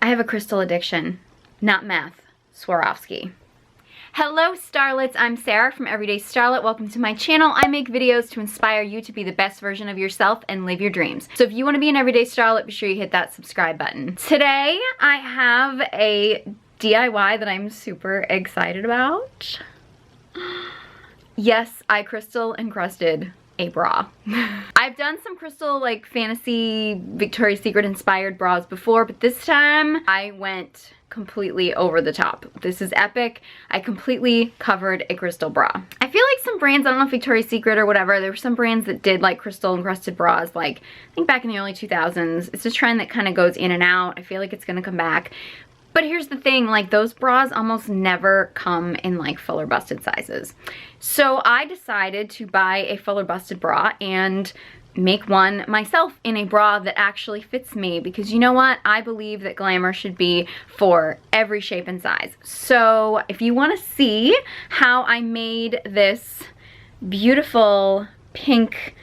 have a crystal addiction. Not meth. Swarovski. Hello starlets, I'm Sarah from Everyday Starlet. Welcome to my channel. I make videos to inspire you to be the best version of yourself and live your dreams. So if you want to be an Everyday Starlet, be sure you hit that subscribe button. Today I have a DIY that I'm super excited about. Yes, I crystal encrusted a bra. I've done some crystal like fantasy Victoria's Secret inspired bras before, but this time I went completely over the top. This is epic. I completely covered a crystal bra. I feel like some brands, I don't know if Victoria's Secret or whatever, there were some brands that did like crystal encrusted bras, like I think back in the early 2000s. It's a trend that kind of goes in and out. I feel like it's gonna come back. But here's the thing, like those bras almost never come in like fuller busted sizes. So I decided to buy a fuller busted bra and make one myself in a bra that actually fits me, because you know what? I believe that Glamour should be for every shape and size. So if you want to see how I made this beautiful pink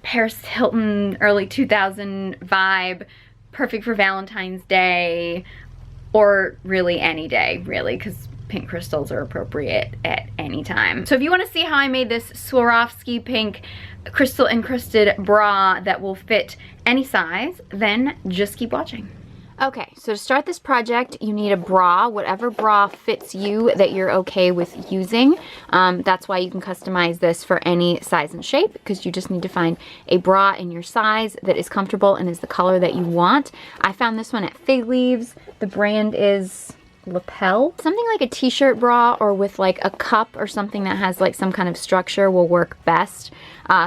Paris Hilton early 2000 vibe, perfect for Valentine's Day, or really any day, really, because pink crystals are appropriate at any time. So if you want to see how I made this Swarovski pink crystal encrusted bra that will fit any size, then just keep watching. Okay, so to start this project, you need a bra, whatever bra fits you that you're okay with using. That's why you can customize this for any size and shape, because you just need to find a bra in your size that is comfortable and is the color that you want. I found this one at Fig Leaves. The brand is Lapel. Something like a t-shirt bra or with like a cup or something that has like some kind of structure will work best.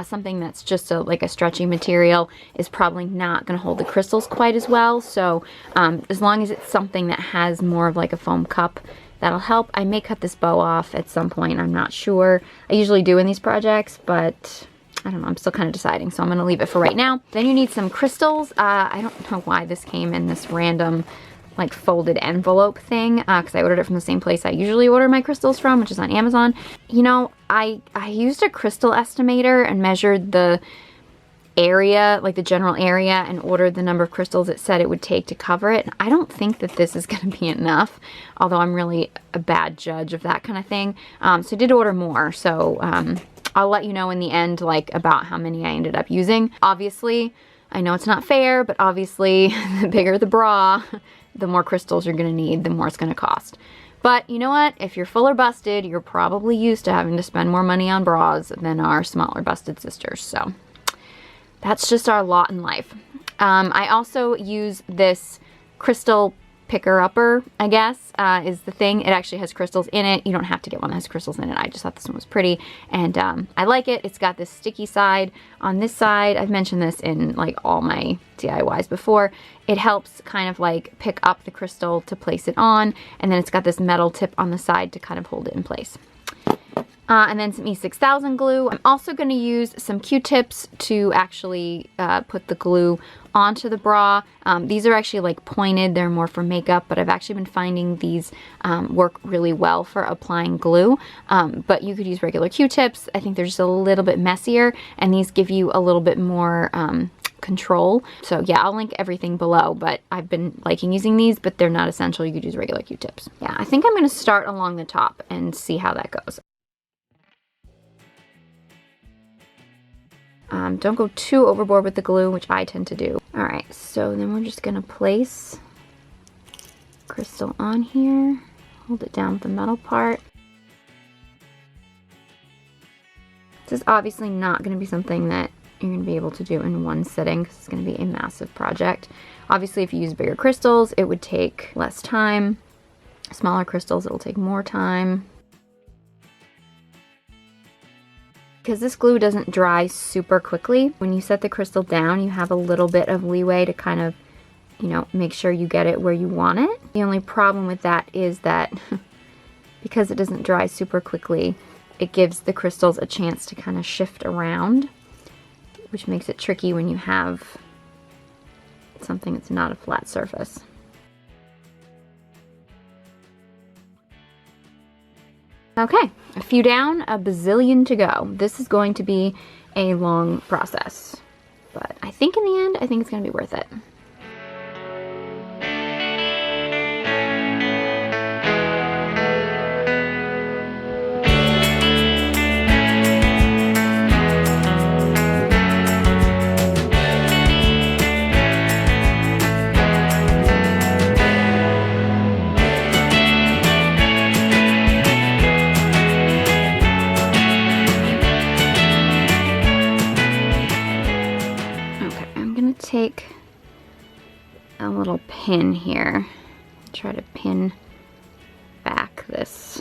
Something that's just like a stretchy material is probably not going to hold the crystals quite as well. So as long as it's something that has more of like a foam cup, that'll help. I may cut this bow off at some point. I'm not sure. I usually do in these projects, but I don't know. I'm still kind of deciding. So I'm going to leave it for right now. Then you need some crystals. I don't know why this came in this random like folded envelope thing, because I ordered it from the same place I usually order my crystals from, which is on Amazon. You know, I used a crystal estimator and measured the area, like the general area, and ordered the number of crystals it said it would take to cover it. I don't think that this is going to be enough, although I'm really a bad judge of that kind of thing. So I did order more, so I'll let you know in the end like about how many I ended up using. Obviously, I know it's not fair, but obviously the bigger the bra, the more crystals you're going to need, the more it's going to cost. But you know what? If you're fuller busted, you're probably used to having to spend more money on bras than our smaller busted sisters. So that's just our lot in life. I also use this crystal picker-upper, I guess, is the thing. It actually has crystals in it. You don't have to get one that has crystals in it. I just thought this one was pretty, and I like it. It's got this sticky side on this side. I've mentioned this in like all my DIYs before. It helps kind of like pick up the crystal to place it on, and then it's got this metal tip on the side to kind of hold it in place. And then some E6000 glue. I'm also going to use some Q-tips to actually put the glue onto the bra. These are actually like pointed, they're more for makeup, but I've actually been finding these work really well for applying glue. But you could use regular Q-tips. I think they're just a little bit messier, and these give you a little bit more control. So yeah, I'll link everything below, but I've been liking using these, but they're not essential. You could use regular Q-tips. Yeah, I think I'm going to start along the top and see how that goes. Don't go too overboard with the glue, which I tend to do. Alright, so then we're just going to place crystal on here, hold it down with the metal part. This is obviously not going to be something that you're going to be able to do in one sitting, because it's going to be a massive project. Obviously, if you use bigger crystals, it would take less time. Smaller crystals, it will take more time. Because this glue doesn't dry super quickly, when you set the crystal down, you have a little bit of leeway to kind of, you know, make sure you get it where you want it. The only problem with that is that because it doesn't dry super quickly, it gives the crystals a chance to kind of shift around, which makes it tricky when you have something that's not a flat surface. Okay, a few down, a bazillion to go. This is going to be a long process, but I think in the end, I think it's going to be worth it. pin here. Try to pin back this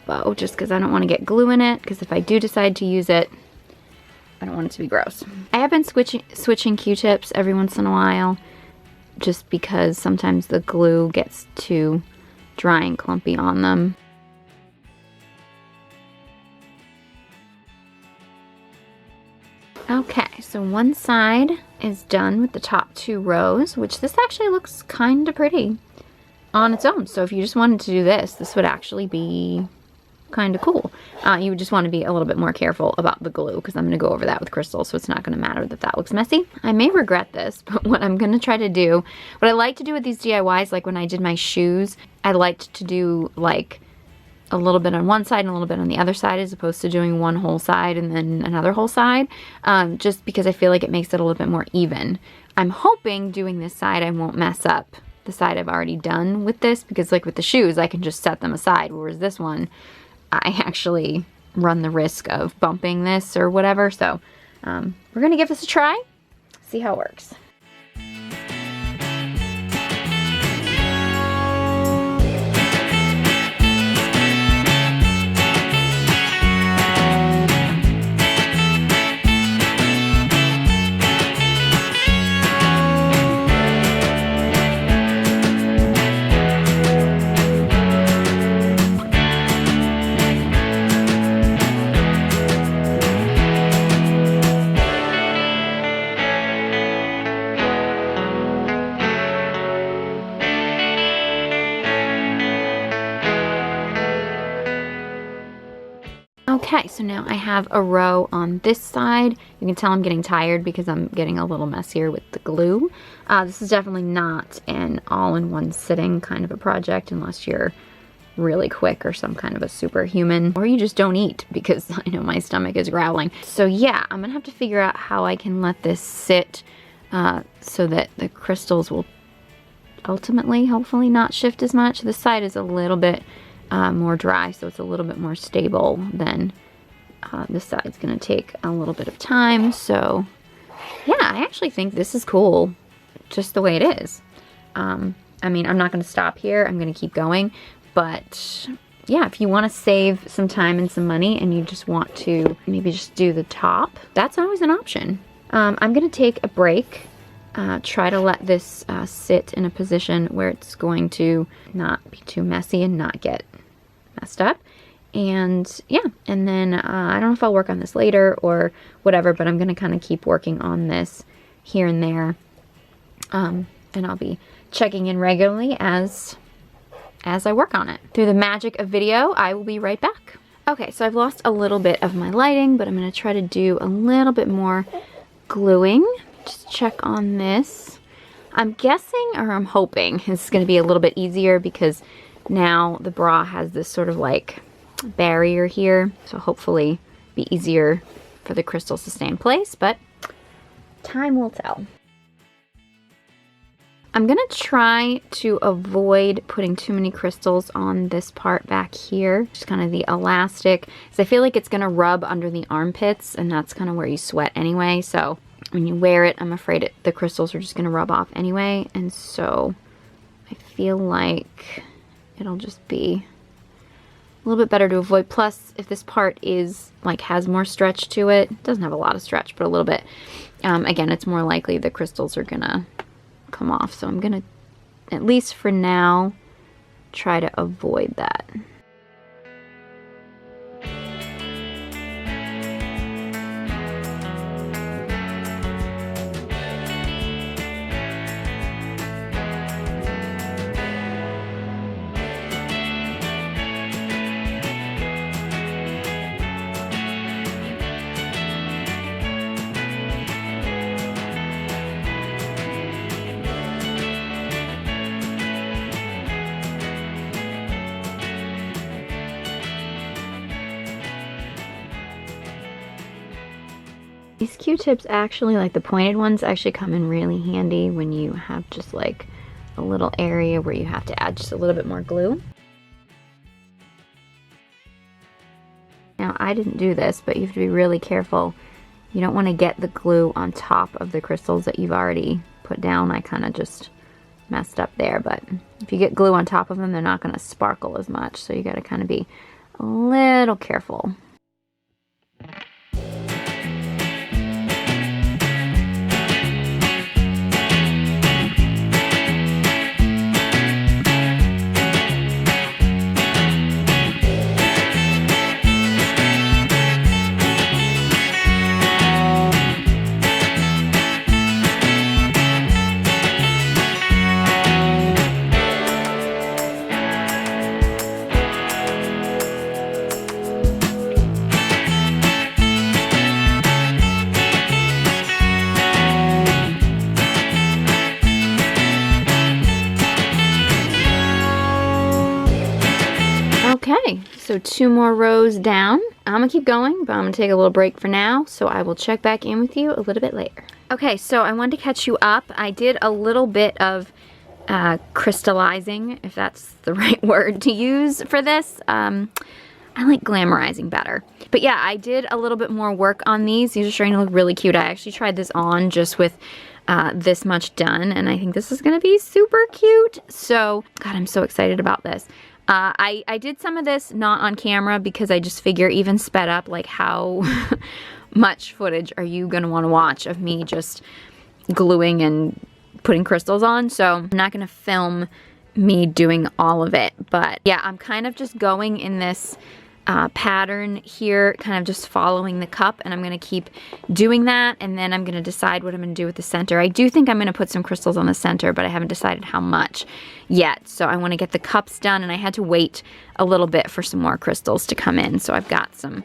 bow just because I don't want to get glue in it, because if I do decide to use it, I don't want it to be gross. I have been switching Q-tips every once in a while just because sometimes the glue gets too dry and clumpy on them. Okay, so one side is done with the top 2 rows, which this actually looks kind of pretty on its own. So if you just wanted to do this, this would actually be kind of cool. You would just want to be a little bit more careful about the glue, because I'm going to go over that with crystals, so it's not going to matter that that looks messy. I may regret this, but what I'm going to try to do, what I like to do with these DIYs, like when I did my shoes, I liked to do like a little bit on one side and a little bit on the other side, as opposed to doing one whole side and then another whole side, just because I feel like it makes it a little bit more even. I'm hoping doing this side I won't mess up the side I've already done with this, because like with the shoes I can just set them aside, whereas this one I actually run the risk of bumping this or whatever. So we're gonna give this a try, see how it works. Okay, so now I have a row on this side. You can tell I'm getting tired because I'm getting a little messier with the glue. This is definitely not an all-in-one sitting kind of a project unless you're really quick or some kind of a superhuman, or you just don't eat, because I know my stomach is growling. So yeah, I'm gonna have to figure out how I can let this sit so that the crystals will ultimately, hopefully, not shift as much. This side is a little bit more dry, so it's a little bit more stable than this side's gonna take a little bit of time. So yeah, I actually think this is cool just the way it is. I mean, I'm not gonna stop here, I'm gonna keep going, but yeah, if you want to save some time and some money and you just want to maybe just do the top, that's always an option. I'm gonna take a break, try to let this sit in a position where it's going to not be too messy and not get messed up. And yeah, and then I don't know if I'll work on this later or whatever, but I'm going to kind of keep working on this here and there. And I'll be checking in regularly as I work on it. Through the magic of video, I will be right back. Okay, so I've lost a little bit of my lighting, but I'm going to try to do a little bit more gluing. Just check on this. I'm guessing, or I'm hoping, this is going to be a little bit easier because now the bra has this sort of like barrier here, so hopefully be easier for the crystals to stay in place, but time will tell. I'm gonna try to avoid putting too many crystals on this part back here, just kind of the elastic, because I feel like it's gonna rub under the armpits, and that's kind of where you sweat anyway. So when you wear it, I'm afraid the crystals are just gonna rub off anyway, and so I feel like it'll just be a little bit better to avoid. Plus, if this part is like has more stretch to it, it doesn't have a lot of stretch, but a little bit, again, it's more likely the crystals are gonna come off. So I'm gonna, at least for now, try to avoid that. These Q-tips actually, like the pointed ones, actually come in really handy when you have just like a little area where you have to add just a little bit more glue. Now, I didn't do this, but you have to be really careful. You don't want to get the glue on top of the crystals that you've already put down. I kind of just messed up there, but if you get glue on top of them, they're not gonna sparkle as much, so you gotta kind of be a little careful. Okay, so 2 more rows down. I'm gonna keep going, but I'm gonna take a little break for now, so I will check back in with you a little bit later. Okay, so I wanted to catch you up. I did a little bit of crystallizing, if that's the right word to use for this. I like glamorizing better. But yeah, I did a little bit more work on these. These are starting to look really cute. I actually tried this on just with this much done, and I think this is gonna be super cute. So, God, I'm so excited about this. I did some of this not on camera because I just figure even sped up, like how much footage are you gonna wanna watch of me just gluing and putting crystals on? So I'm not gonna film me doing all of it, but yeah, I'm kind of just going in this pattern here, kind of just following the cup, and I'm gonna keep doing that, and then I'm gonna decide what I'm gonna do with the center. I do think I'm gonna put some crystals on the center, but I haven't decided how much yet. So I wanna get the cups done, and I had to wait a little bit for some more crystals to come in. So I've got some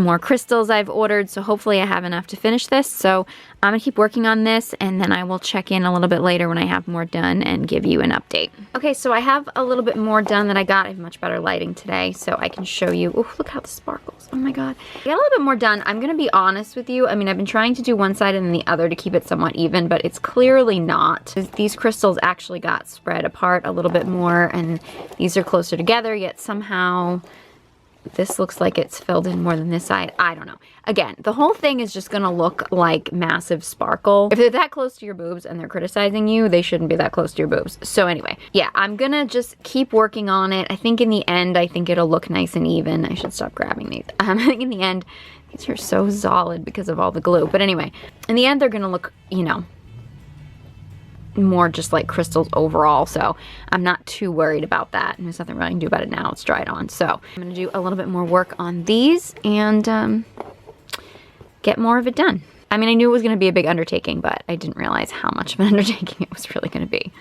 more crystals I've ordered, so hopefully I have enough to finish this. So I'm gonna keep working on this, and then I will check in a little bit later when I have more done and give you an update. Okay, so I have a little bit more done that I got. I have much better lighting today, so I can show you. Oh, look how the sparkles. Oh my God. I got a little bit more done. I'm gonna be honest with you. I mean, I've been trying to do one side and then the other to keep it somewhat even, but it's clearly not. These crystals actually got spread apart a little bit more, and these are closer together, yet somehow this looks like it's filled in more than this side. I don't know. Again, the whole thing is just gonna look like massive sparkle. If they're that close to your boobs and they're criticizing you, they shouldn't be that close to your boobs. So anyway, yeah, I'm gonna just keep working on it. I think in the end, I think it'll look nice and even. I should stop grabbing these. I think in the end, these are so solid because of all the glue. But anyway, in the end, they're gonna look, you know, more just like crystals overall, so I'm not too worried about that, and there's nothing really I can do about it now. It's dried on. So I'm gonna do a little bit more work on these and get more of it done. I mean, I knew it was gonna be a big undertaking, but I didn't realize how much of an undertaking it was really gonna be.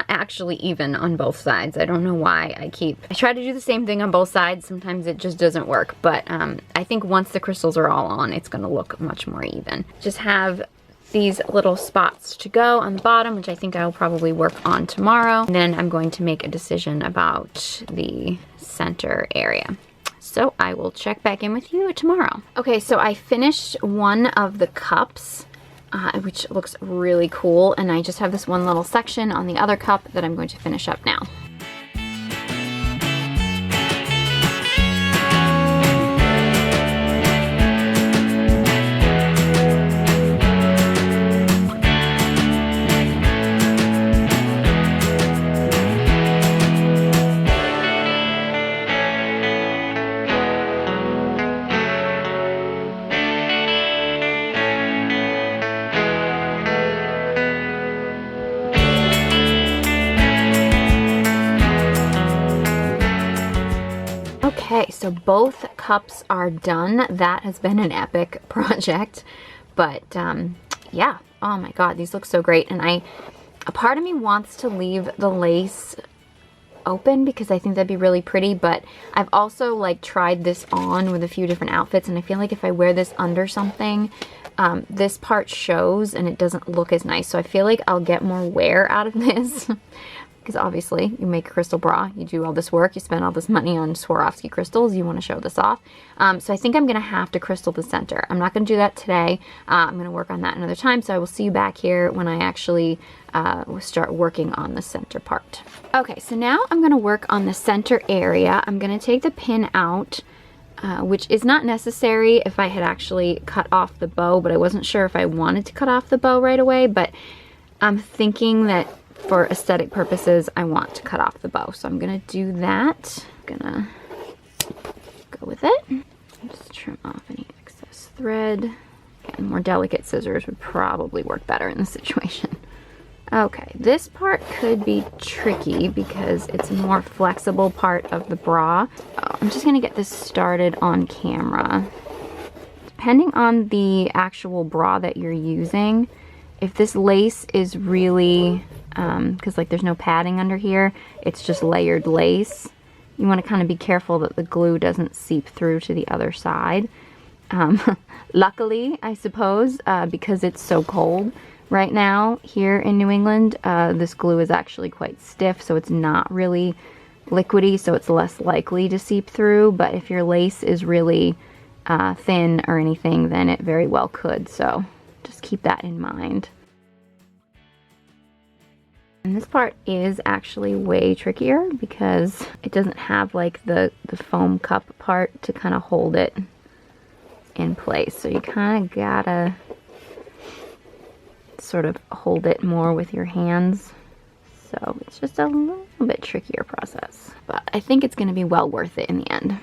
not actually even on both sides. I don't know why I try to do the same thing on both sides. Sometimes it just doesn't work, but I think once the crystals are all on, it's gonna look much more even. Just have these little spots to go on the bottom, which I think I'll probably work on tomorrow. And then I'm going to make a decision about the center area. So I will check back in with you tomorrow. Okay, so I finished one of the cups, which looks really cool. And I just have this one little section on the other cup that I'm going to finish up now. Okay, so both cups are done. That has been an epic project, but yeah, oh my god, these look so great. And a part of me wants to leave the lace open because I think that'd be really pretty, but I've also like tried this on with a few different outfits, and I feel like if I wear this under something, this part shows and it doesn't look as nice. So I feel like I'll get more wear out of this. Because obviously you make a crystal bra, you do all this work, you spend all this money on Swarovski crystals, you want to show this off. So I think I'm going to have to crystal the center. I'm not going to do that today. I'm going to work on that another time. So I will see you back here when I actually start working on the center part. Okay, so now I'm going to work on the center area. I'm going to take the pin out, which is not necessary if I had actually cut off the bow, but I wasn't sure if I wanted to cut off the bow right away, but I'm thinking that for aesthetic purposes, I want to cut off the bow. So I'm gonna do that. I'm gonna go with it. Just trim off any excess thread. And more delicate scissors would probably work better in this situation. Okay, this part could be tricky because it's a more flexible part of the bra. I'm just gonna get this started on camera. Depending on the actual bra that you're using, if this lace is really, because like there's no padding under here, it's just layered lace, you want to kind of be careful that the glue doesn't seep through to the other side. Luckily, I suppose, because it's so cold right now here in New England, this glue is actually quite stiff, so it's not really liquidy, so it's less likely to seep through. But if your lace is really thin or anything, then it very well could, so just keep that in mind. And this part is actually way trickier because it doesn't have like the foam cup part to kind of hold it in place. So you kind of gotta sort of hold it more with your hands. So it's just a little bit trickier process, but I think it's going to be well worth it in the end.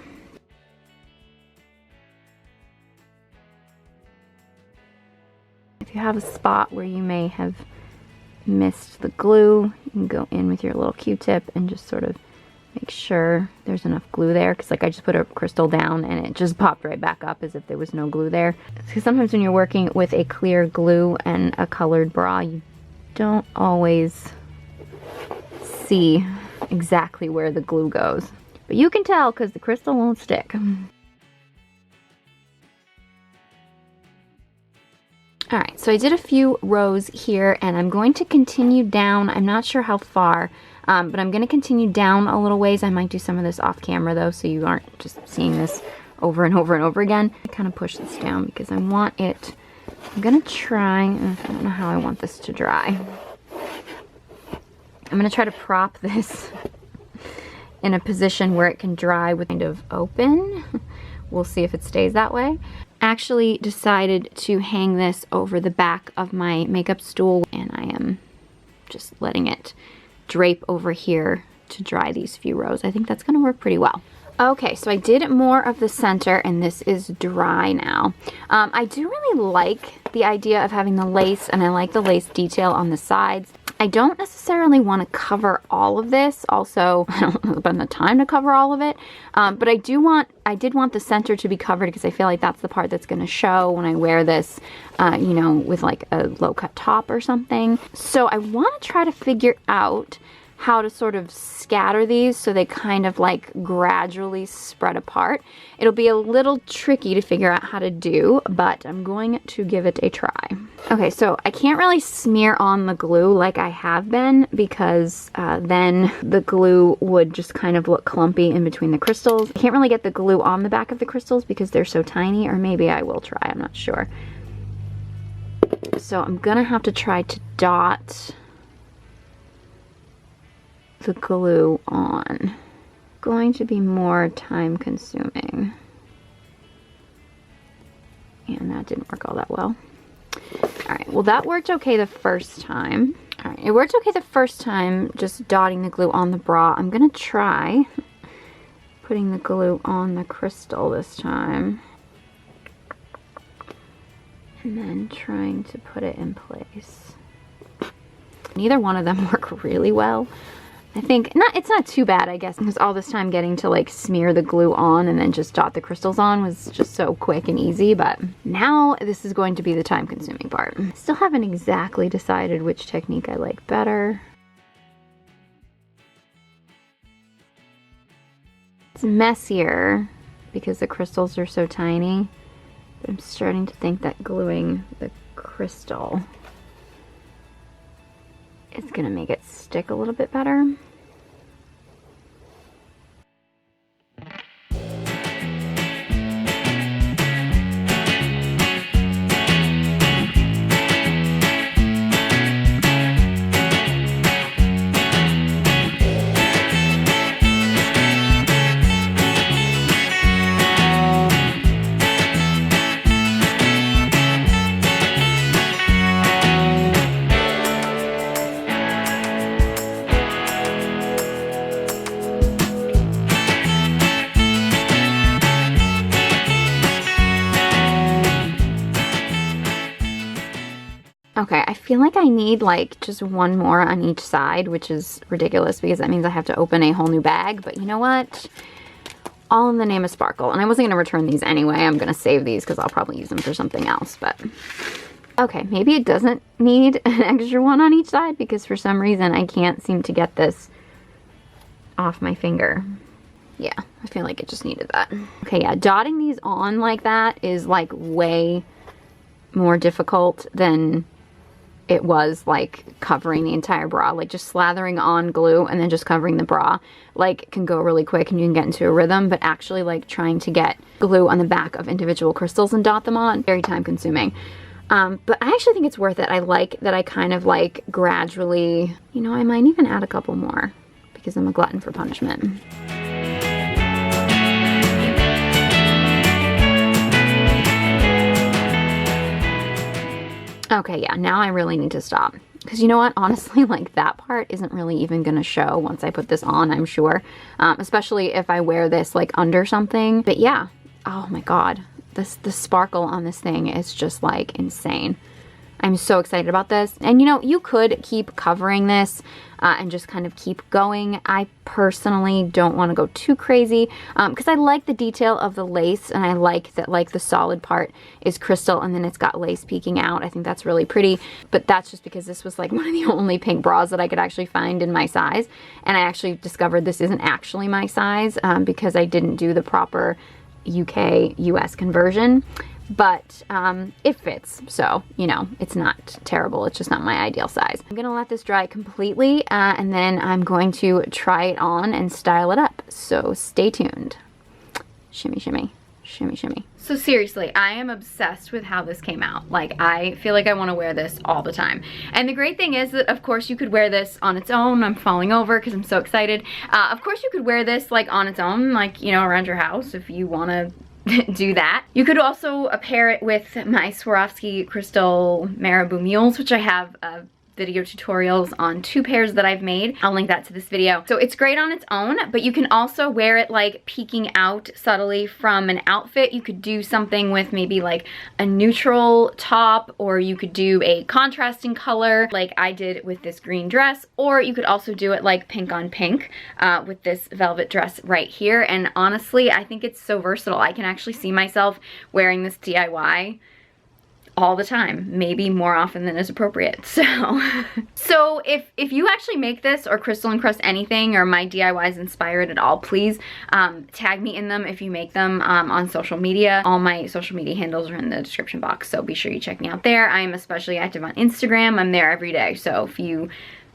If you have a spot where you may have missed the glue, you can go in with your little Q-tip and just sort of make sure there's enough glue there, because like I just put a crystal down and it just popped right back up as if there was no glue there. Because sometimes when you're working with a clear glue and a colored bra, you don't always see exactly where the glue goes, but you can tell because the crystal won't stick. Alright, so I did a few rows here and I'm going to continue down. I'm not sure how far, but I'm going to continue down a little ways. I might do some of this off camera though, so you aren't just seeing this over and over and over again. I kind of push this down because I want it, I'm going to try, I don't know how I want this to dry. I'm going to try to prop this in a position where it can dry with kind of open. We'll see if it stays that way. Actually decided to hang this over the back of my makeup stool, and I am just letting it drape over here to dry these few rows. I think that's going to work pretty well. Okay, so I did more of the center and this is dry now. I do really like the idea of having the lace, and I like the lace detail on the sides. I don't necessarily want to cover all of this. Also, I don't have the time to cover all of it. But I did want the center to be covered because I feel like that's the part that's going to show when I wear this, you know, with like a low cut top or something. So I want to try to figure out how to sort of scatter these so they kind of like gradually spread apart. It'll be a little tricky to figure out how to do, but I'm going to give it a try. Okay, so I can't really smear on the glue like I have been because then the glue would just kind of look clumpy in between the crystals. I can't really get the glue on the back of the crystals because they're so tiny, or maybe I will try, I'm not sure. So I'm gonna have to try to dot the glue on. Going to be more time consuming. And that didn't work all that well. Alright, well that worked okay the first time. Alright, it worked okay the first time just dotting the glue on the bra. I'm gonna try putting the glue on the crystal this time. And then trying to put it in place. Neither one of them work really well. I think, it's not too bad, I guess, because all this time getting to like smear the glue on and then just dot the crystals on was just so quick and easy, but now this is going to be the time consuming part. Still haven't exactly decided which technique I like better. It's messier because the crystals are so tiny, but I'm starting to think that gluing the crystal is gonna make it stick a little bit better. Okay, I feel like I need like just one more on each side, which is ridiculous because that means I have to open a whole new bag. But you know what? All in the name of sparkle. And I wasn't going to return these anyway. I'm going to save these because I'll probably use them for something else. But okay, maybe it doesn't need an extra one on each side because for some reason I can't seem to get this off my finger. Yeah, I feel like it just needed that. Okay, yeah, dotting these on like that is like way more difficult than it was like covering the entire bra. Like just slathering on glue and then just covering the bra like can go really quick and you can get into a rhythm, but actually like trying to get glue on the back of individual crystals and dot them on, very time consuming. But I actually think it's worth it. I like that I kind of like gradually, you know, I might even add a couple more because I'm a glutton for punishment. Okay, yeah, now I really need to stop. Because you know what? Honestly, like that part isn't really even going to show once I put this on, I'm sure. Especially if I wear this like under something. But yeah, oh my god. The sparkle on this thing is just like insane. I'm so excited about this. And you know, you could keep covering this and just kind of keep going. I personally don't want to go too crazy because I like the detail of the lace and I like that like the solid part is crystal and then it's got lace peeking out. I think that's really pretty, but that's just because this was like one of the only pink bras that I could actually find in my size. And I actually discovered this isn't actually my size because I didn't do the proper UK-US conversion. But it fits, so, you know, it's not terrible. It's just not my ideal size. I'm going to let this dry completely, and then I'm going to try it on and style it up. So stay tuned. Shimmy, shimmy, shimmy, shimmy. So seriously, I am obsessed with how this came out. Like, I feel like I want to wear this all the time. And the great thing is that, of course, you could wear this on its own. I'm falling over because I'm so excited. Of course, you could wear this, like, on its own, like, you know, around your house if you want to do that. You could also pair it with my Swarovski crystal marabou mules, which I have a video tutorials on 2 pairs that I've made. I'll link that to this video. So it's great on its own, but you can also wear it like peeking out subtly from an outfit. You could do something with maybe like a neutral top, or you could do a contrasting color like I did with this green dress, or you could also do it like pink on pink with this velvet dress right here. And honestly, I think it's so versatile. I can actually see myself wearing this DIY all the time, maybe more often than is appropriate. So if you actually make this or crystal encrust anything, or my DIYs inspired at all, please tag me in them if you make them on social media. All my social media handles are in the description box, so be sure you check me out there. I am especially active on Instagram. I'm there every day, so if you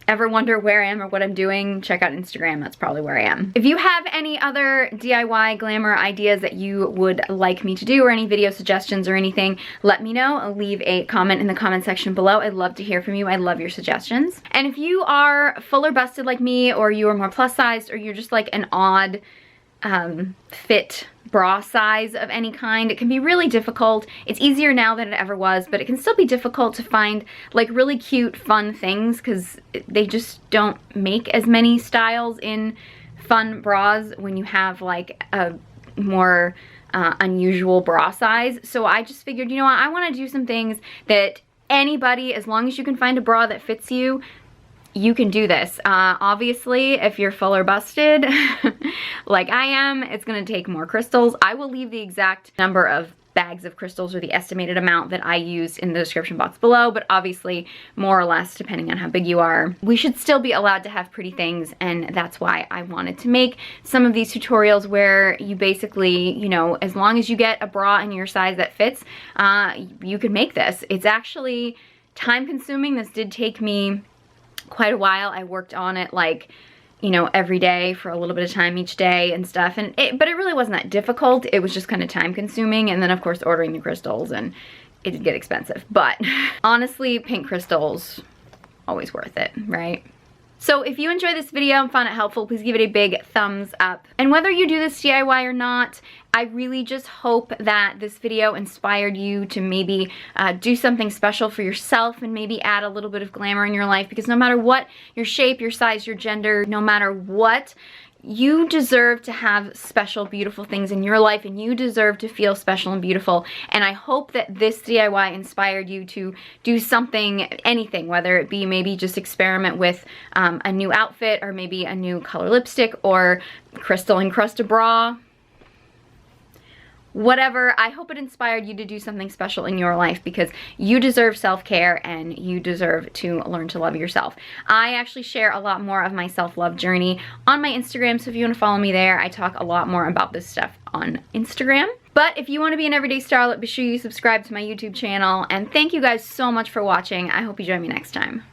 ever wonder where I am or what I'm doing, check out Instagram. That's probably where I am. If you have any other DIY glamour ideas that you would like me to do, or any video suggestions or anything, let me know. Leave a comment in the comment section below. I'd love to hear from you. I love your suggestions. And if you are fuller busted like me, or you are more plus sized, or you're just like an odd fit bra size of any kind, it can be really difficult. It's easier now than it ever was, but it can still be difficult to find like really cute, fun things, because they just don't make as many styles in fun bras when you have like a more unusual bra size. So I just figured, you know what, I want to do some things that anybody, as long as you can find a bra that fits you, you can do this. Obviously, if you're fuller busted like I am, it's gonna take more crystals. I will leave the exact number of bags of crystals, or the estimated amount that I used, in the description box below, but obviously more or less depending on how big you are. We should still be allowed to have pretty things, and that's why I wanted to make some of these tutorials where you basically, you know, as long as you get a bra in your size that fits, you can make this. It's actually time consuming. This did take me quite a while. I worked on it like, you know, every day for a little bit of time each day and stuff, but it really wasn't that difficult. It was just kind of time consuming, and then of course ordering the crystals, and it did get expensive, but honestly, pink crystals, always worth it, right? So if you enjoyed this video and found it helpful, please give it a big thumbs up. And whether you do this DIY or not, I really just hope that this video inspired you to maybe do something special for yourself, and maybe add a little bit of glamour in your life, because no matter what your shape, your size, your gender, no matter what, you deserve to have special, beautiful things in your life, and you deserve to feel special and beautiful. And I hope that this DIY inspired you to do something, anything, whether it be maybe just experiment with a new outfit, or maybe a new color lipstick, or crystal encrusted bra. Whatever, I hope it inspired you to do something special in your life, because you deserve self-care, and you deserve to learn to love yourself. I actually share a lot more of my self-love journey on my Instagram, so if you want to follow me there, I talk a lot more about this stuff on Instagram. But if you want to be an everyday starlet, be sure you subscribe to my YouTube channel, and thank you guys so much for watching. I hope you join me next time.